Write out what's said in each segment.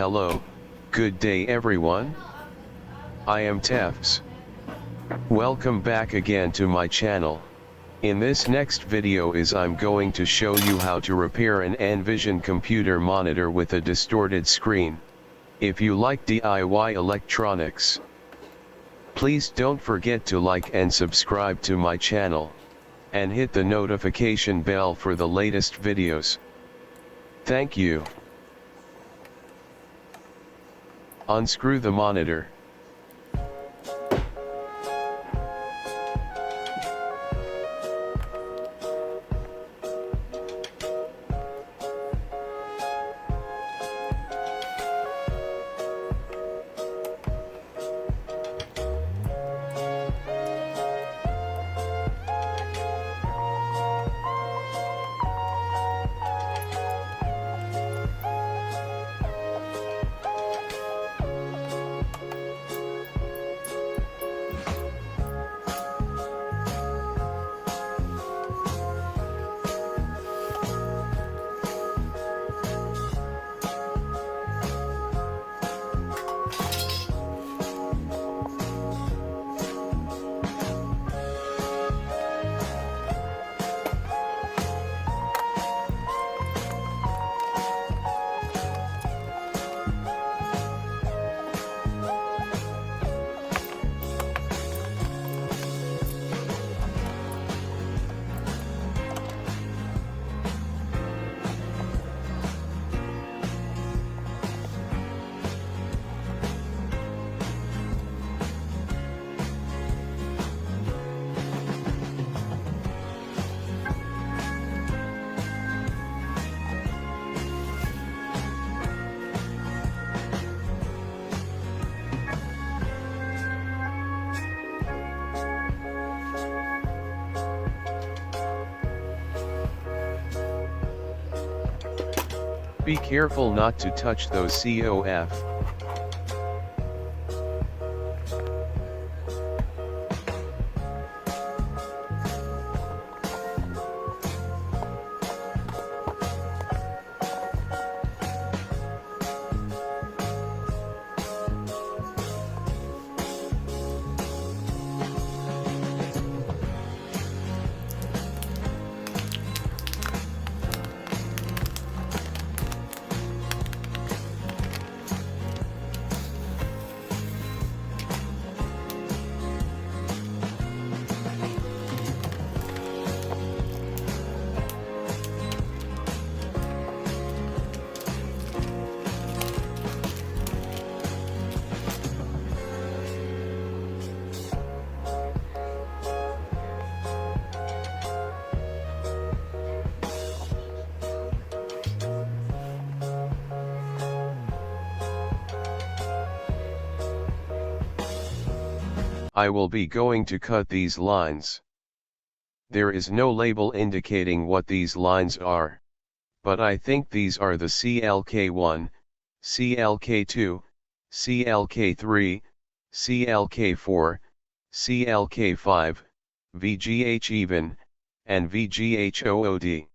Hello, good day everyone. I am Tefs. Welcome back again to my channel. In this next video I'm going to show you how to repair an Envision computer monitor with a distorted screen. If you like DIY electronics, please don't forget to like and subscribe to my channel, and hit the notification bell for the latest videos. Thank you. Unscrew the monitor. Be careful not to touch those COF. I will be going to cut these lines. There is no label indicating what these lines are, but I think these are the CLK1, CLK2, CLK3, CLK4, CLK5, VGH even, and VGH OOD.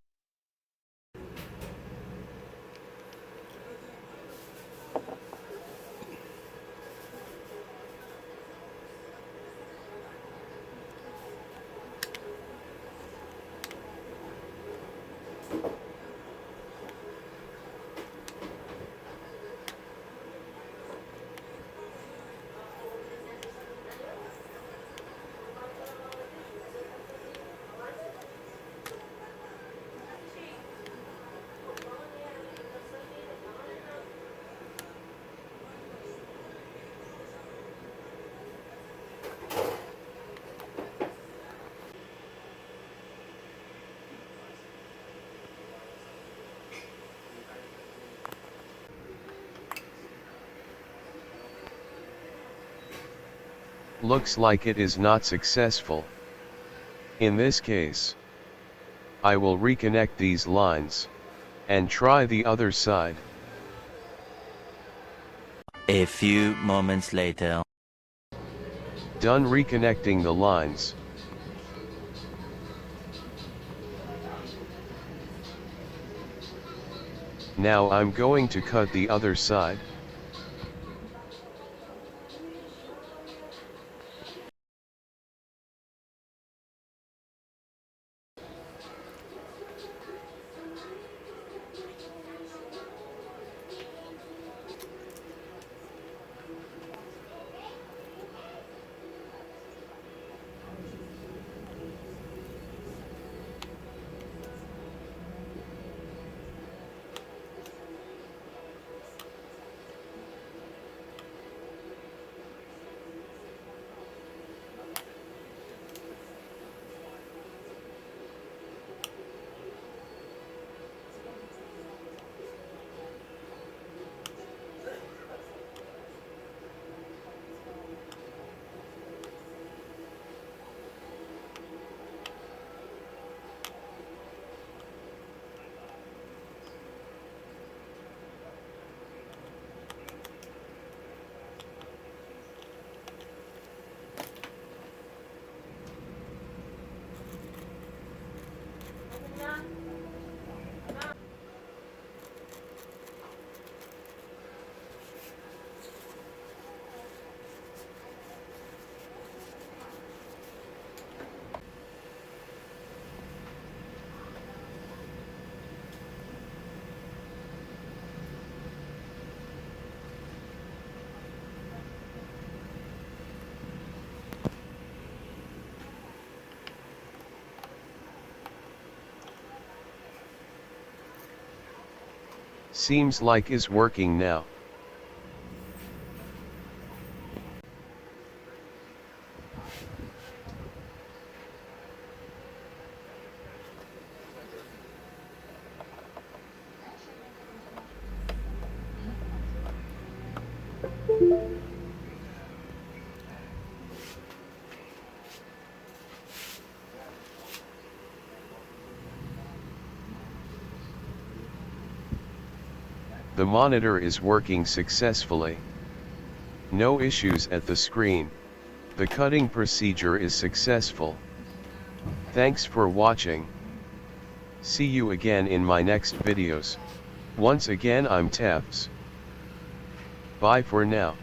Looks like it is not successful. In this case, I will reconnect these lines, and try the other side. A few moments later. Done reconnecting the lines. Now I'm going to cut the other side. Seems like is working now. The monitor is working successfully. No issues at the screen. The cutting procedure is successful. Thanks for watching. See you again in my next videos. Once again I'm Tefs. Bye for now.